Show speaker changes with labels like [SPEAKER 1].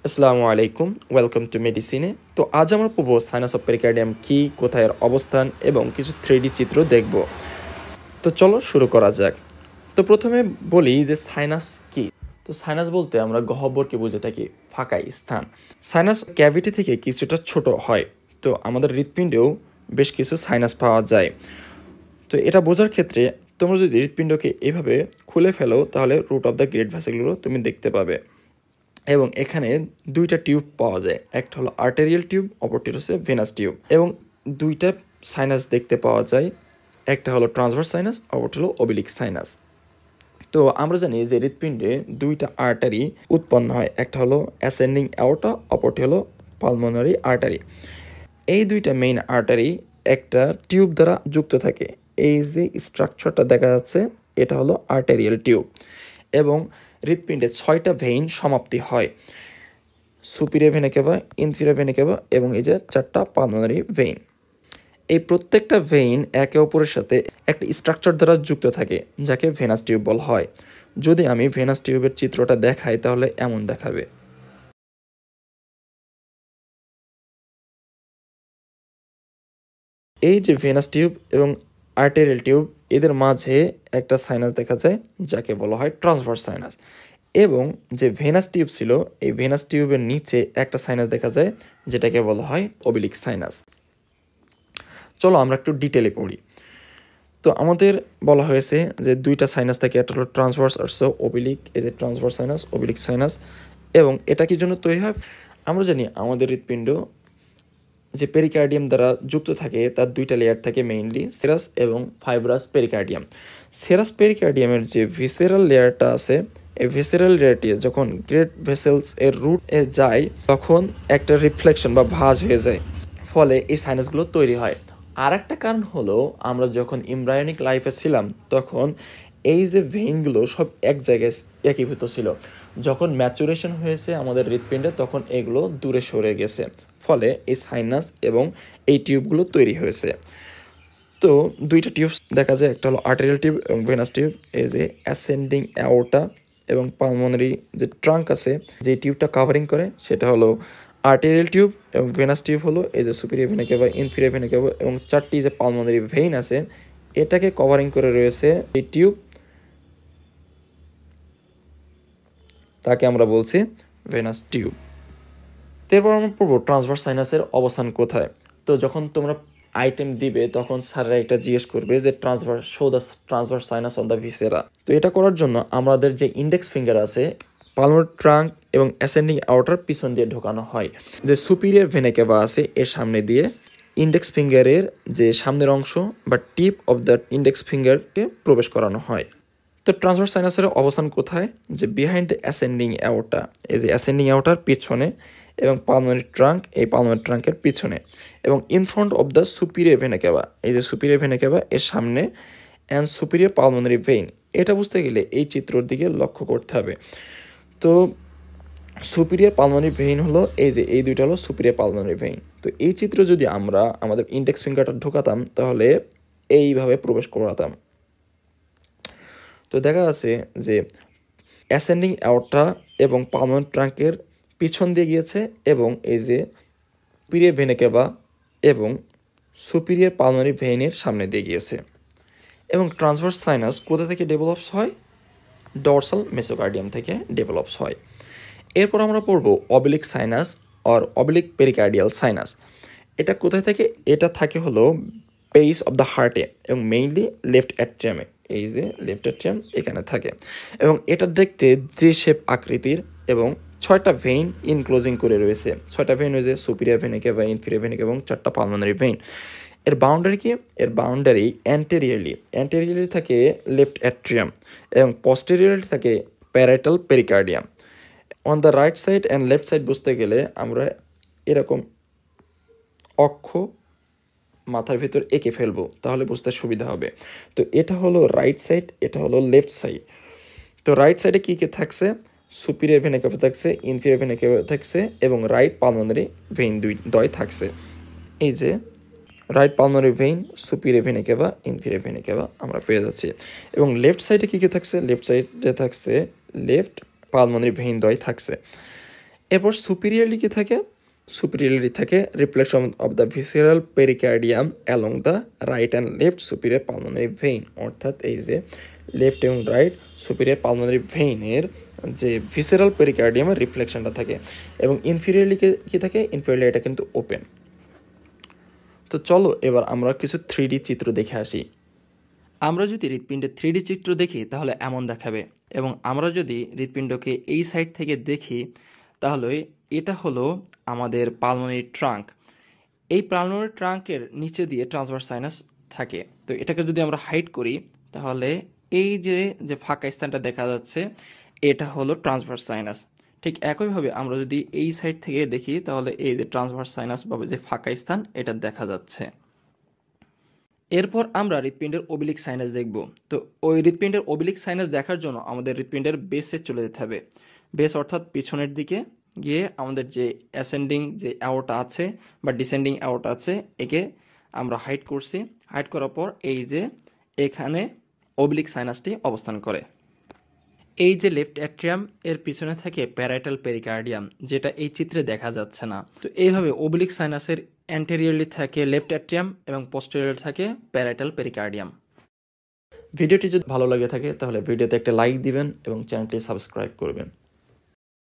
[SPEAKER 1] আসসালামু আলাইকুম, welcome to মেডিসিনে। তো আজ আমরা পড়ব সাইনাস অফ পেরিকার্ডিয়াম কী, কোথায় এর অবস্থান এবং কিছু 3D চিত্র দেখব। তো চলো শুরু করা যাক। তো প্রথমে বলি যে সাইনাস কি। তো সাইনাস বলতে আমরা গহ্বরকে বুঝে থাকি, ফাঁকা স্থান। সাইনাস ক্যাভিটি থেকে কিছুটা ছোট হয়। তো আমাদের হৃৎপিণ্ডেও বেশ কিছু সাইনাস পাওয়া যায়। তো এটা বোঝার ক্ষেত্রে তোমরা যদি হৃৎপিণ্ডকে এভাবে খুলে ফেলো তাহলে রুট অফ দ্য গ্রেট ভেসেলগুলো তুমি দেখতে পাবে। এবং এখানে দুইটা টিউব পাওয়া যায়, একটা হলো আর্টেরিয়াল টিউব, অপরটি হচ্ছে ভেনাস টিউব। এবং দুইটা সাইনাস দেখতে পাওয়া যায়, একটা হলো ট্রান্সভার্স সাইনাস, অপরটি হলো অবিলিক সাইনাস। তো আমরা জানি যে হৃৎপিণ্ডে দুইটা আর্টারি উৎপন্ন হয়, একটা হলো অ্যাসেন্ডিং অ্যাওর্টা, অপরটি হলো পালমোনারি আর্টারি। এই দুইটা মেইন আর্টারি একটা টিউব দ্বারা যুক্ত থাকে। এই যে স্ট্রাকচারটা দেখা যাচ্ছে এটা হলো আর্টেরিয়াল টিউব। এবং হৃৎপিণ্ডে 6টা ভেইন সমাপ্তি হয়, superior vena cava, inferior vena কেভা এবং এই যে 4টা পালমোনারি ভেইন। এই প্রত্যেকটা ভেইন একে অপরের সাথে একটা স্ট্রাকচার দ্বারা যুক্ত থাকে যাকে ভেনাস টিউব বলা হয়। যদি আমি ভেনাস টিউবের চিত্রটা দেখাই তাহলে এমন দেখাবে। এই যে ভেনাস টিউব এবং আর্টেরিয়াল টিউব, এদের মাঝে একটা সাইনাস দেখা যায় যাকে বলা হয় ট্রান্সভার্স সাইনাস। এবং যে ভেনাস টিউব ছিল, এই ভেনাস টিউবের নিচে একটা সাইনাস দেখা যায় যেটাকে বলা হয় অবিলিক সাইনাস। চলো আমরা একটু ডিটেলে পড়ি। তো আমাদের বলা হয়েছে যে দুইটা সাইনাস থাকে, একটা হলো ট্রান্সভার্স আর অবিলিক। এই যে ট্রান্সভার্স সাইনাস, অবিলিক সাইনাস। এবং এটা কি জন্য তৈরি হয়? আমরা জানি আমাদের হৃৎপিণ্ড যে পেরিকার্ডিয়াম দ্বারা যুক্ত থাকে তার দুইটা লেয়ার থাকে, মেইনলি সেরাস এবং ফাইব্রাস পেরিকার্ডিয়াম। সেরাস পেরিকার্ডিয়ামের যে ভিসেরাল লেয়ারটা আছে, এই ভিসেরাল লেয়ারটি যখন গ্রেট ভেসেলস এর রুটে যায় তখন একটা রিফ্লেকশন বা ভাঁজ হয়ে যায়, ফলে এই সাইনাসগুলো তৈরি হয়। আর একটা কারণ হলো আমরা যখন এমব্রায়োনিক লাইফে ছিলাম তখন এই যে ভেইনগুলো সব এক জায়গায় একীভূত ছিল। যখন ম্যাচুরেশন হয়েছে আমাদের হৃৎপিণ্ডে তখন এগুলো দূরে সরে গেছে, ফলে এই সাইনাস এবং এই টিউবগুলো তৈরি হয়েছে। তো দুইটা টিউব দেখা যায়, একটা হলো আর্টেরিয়াল টিউব এবং ভেনাস টিউব। এই যে অ্যাসেন্ডিং অ্যাওর্টা এবং পালমোনারি যে ট্রাঙ্ক আছে, যে টিউবটা কাভারিং করে সেটা হলো আর্টেরিয়াল টিউব। এবং ভেনাস টিউব হলো এই যে superior vena cava, inferior vena কেভা এবং 4টি যে পালমোনারি ভেইন আছে এটাকে কভারিং করে রয়েছে এই টিউব, তাকে আমরা বলছি ভেনাস টিউব। এরপর আমরা পড়বো ট্রান্সভার্স সাইনাসের অবস্থান কোথায়। তো যখন তোমরা আইটেম দিবে তখন স্যাররা এটা জিজ্ঞেস করবে যে show the transverse sinus on the viscera. তো এটা করার জন্য আমাদের যে ইন্ডেক্স ফিঙ্গার আছে পালমোনারি ট্রাঙ্ক এবং অ্যাসেন্ডিং আউটার পিছন দিয়ে ঢোকানো হয়, যে সুপিরিয়র ভেনা কেভা আছে এর সামনে দিয়ে ইন্ডেক্স ফিঙ্গারের যে সামনের অংশ বা টিপ অফ দ্য ইন্ডেক্স ফিঙ্গারকে প্রবেশ করানো হয়। তো ট্রান্সভার্স সাইনাসের অবস্থান কোথায়? যে বিহাইন্ড দ্য অ্যাসেন্ডিং অ্যাওর্টা, এই যে অ্যাসেন্ডিং অ্যাওর্টার পিছনে, এবং পালমোনারি ট্রাঙ্ক এই পালমোনারি ট্রাঙ্কের পিছনে, এবং in front of the superior vena cava, এই যে সুপিরিয়র ভেনা কেভা এর সামনে, অ্যান্ড সুপিরিয়র পালমোনারি ভেইন। এটা বুঝতে গেলে এই চিত্রর দিকে লক্ষ্য করতে হবে। তো সুপিরিয়র পালমোনারি ভেইন হলো এই যে এই দুইটা হলো সুপিরিয়র পালমোনারি ভেইন। তো এই চিত্র যদি আমরা আমাদের ইন্ডেক্স ফিঙ্গারটা ঢোকাতাম তাহলে এইভাবে প্রবেশ করাতাম। তো দেখা যাচ্ছে যে অ্যাসেন্ডিং অ্যাওর্টা এবং পালমোনারি ট্রাঙ্কের পিছন দিয়ে গিয়েছে, এবং এই যে সুপিরিয়র ভেনা কেভা এবং সুপিরিয়র পালমোনারি ভেইনের সামনে দিয়ে গিয়েছে। এবং ট্রান্সভার্স সাইনাস কোথা থেকে ডেভেলপস হয়? ডরসাল মেসোকার্ডিয়াম থেকে ডেভেলপস হয়। এরপর আমরা পড়ব oblique sinus or oblique pericardial sinus. এটা কোথায় থাকে? এটা থাকে হলো বেস অফ দ্য হার্টে এবং মেইনলি লেফট অ্যাট্রিয়ামে। এই যে লেফট অ্যাট্রিয়াম এখানে থাকে, এবং এটা দেখতে যে শেপ আকৃতির, এবং 6টা ভেইন ইনক্লোজিং করে রয়েছে। 6টা ভেইন রয়েছে superior vena cava, inferior vena কেভা এবং 4টা পালমোনারি ভেইন। এর বাউন্ডারি কি? এর বাউন্ডারি অ্যান্টেরিয়রলি থাকে লেফট অ্যাট্রিয়াম এবং পস্টেরিয়রলি থাকে parietal pericardium. On the right side and left side বুঝতে গেলে আমরা এরকম অক্ষ মাথার ভিতর এঁকে ফেলবো, তাহলে বুঝতে সুবিধা হবে। তো এটা হলো রাইট সাইড, এটা হলো লেফট সাইড। তো রাইট সাইডে কী কী থাকছে? সুপিরিয়র ভেনা কেভা থাকছে, ইনফিরিয়র ভেনা কেভা থাকছে এবং রাইট পালমোনারি ভেইন দ্বয় থাকছে। এই যে right pulmonary vein, superior vena cava, inferior vena cava আমরা পেয়ে যাচ্ছি। এবং লেফট সাইডে কী কী থাকছে? লেফট সাইডে থাকছে লেফট পালমোনারি ভেইন দ্বয় থাকছে। এরপর সুপিরিয়রলি কি থাকে? সুপিরিয়রলি থাকে reflection of the visceral pericardium along the right and left superior pulmonary vein, অর্থাৎ এই যে লেফট এবং রাইট সুপিরিয়র পালমোনারি ভেইনের যে ভিসেরাল পেরিকার্ডিয়ামের রিফ্লেকশনটা থাকে। এবং ইনফিরিয়রলি কি থাকে? ইনফিরিয়রলি এটা কিন্তু ওপেন। তো চলো এবার আমরা কিছু 3D চিত্র দেখে আসি। আমরা যদি হৃৎপিণ্ডের 3D চিত্র দেখি তাহলে এমন দেখাবে, এবং আমরা যদি হৃৎপিণ্ডকে এই সাইড থেকে দেখি তাহলে এটা হলো আমাদের পালমোনারি ট্রাঙ্ক। এই পালমোনারি ট্রাঙ্কের নিচে দিয়ে ট্রান্সভার্স সাইনাস থাকে। তো এটাকে যদি আমরা হাইড করি তাহলে এই যে ফাঁকা স্থানটা দেখা যাচ্ছে এটা হলো ট্রান্সভার্স সাইনাস। ঠিক একইভাবে আমরা যদি এই সাইড থেকে দেখি তাহলে এই যে ট্রান্সভার্স সাইনাস বা যে ফাঁকা স্থান এটা দেখা যাচ্ছে। এরপর আমরা হৃৎপিণ্ডের অবলিক সাইনাস দেখব। তো ওই হৃৎপিণ্ডের অবলিক সাইনাস দেখার জন্য আমাদের হৃৎপিণ্ডের বেসে চলে যেতে হবে। বেস অর্থাৎ পিছনের দিকে গিয়ে আমাদের যে অ্যাসেন্ডিং যে অ্যাওর্টা আছে বা ডিসেন্ডিং অ্যাওর্টা আছে একে আমরা হাইড করছি। হাইড করার পর এই যে এখানে অবলিক সাইনাসটি অবস্থান করে। এই যে লেফট অ্যাট্রিয়াম এর পিছনে থাকে প্যারাইটাল পেরিকার্ডিয়াম, যেটা এই চিত্রে দেখা যাচ্ছে না। তো এইভাবে অবলিক সাইনাসের অ্যান্টেরিয়রলি থাকে লেফট অ্যাট্রিয়াম এবং পোস্টেরিয়রলি থাকে প্যারাইটাল পেরিকার্ডিয়াম। ভিডিওটি যদি ভালো লাগে থাকে তাহলে ভিডিওতে একটা লাইক দিবেন এবং চ্যানেলটি সাবস্ক্রাইব করবেন।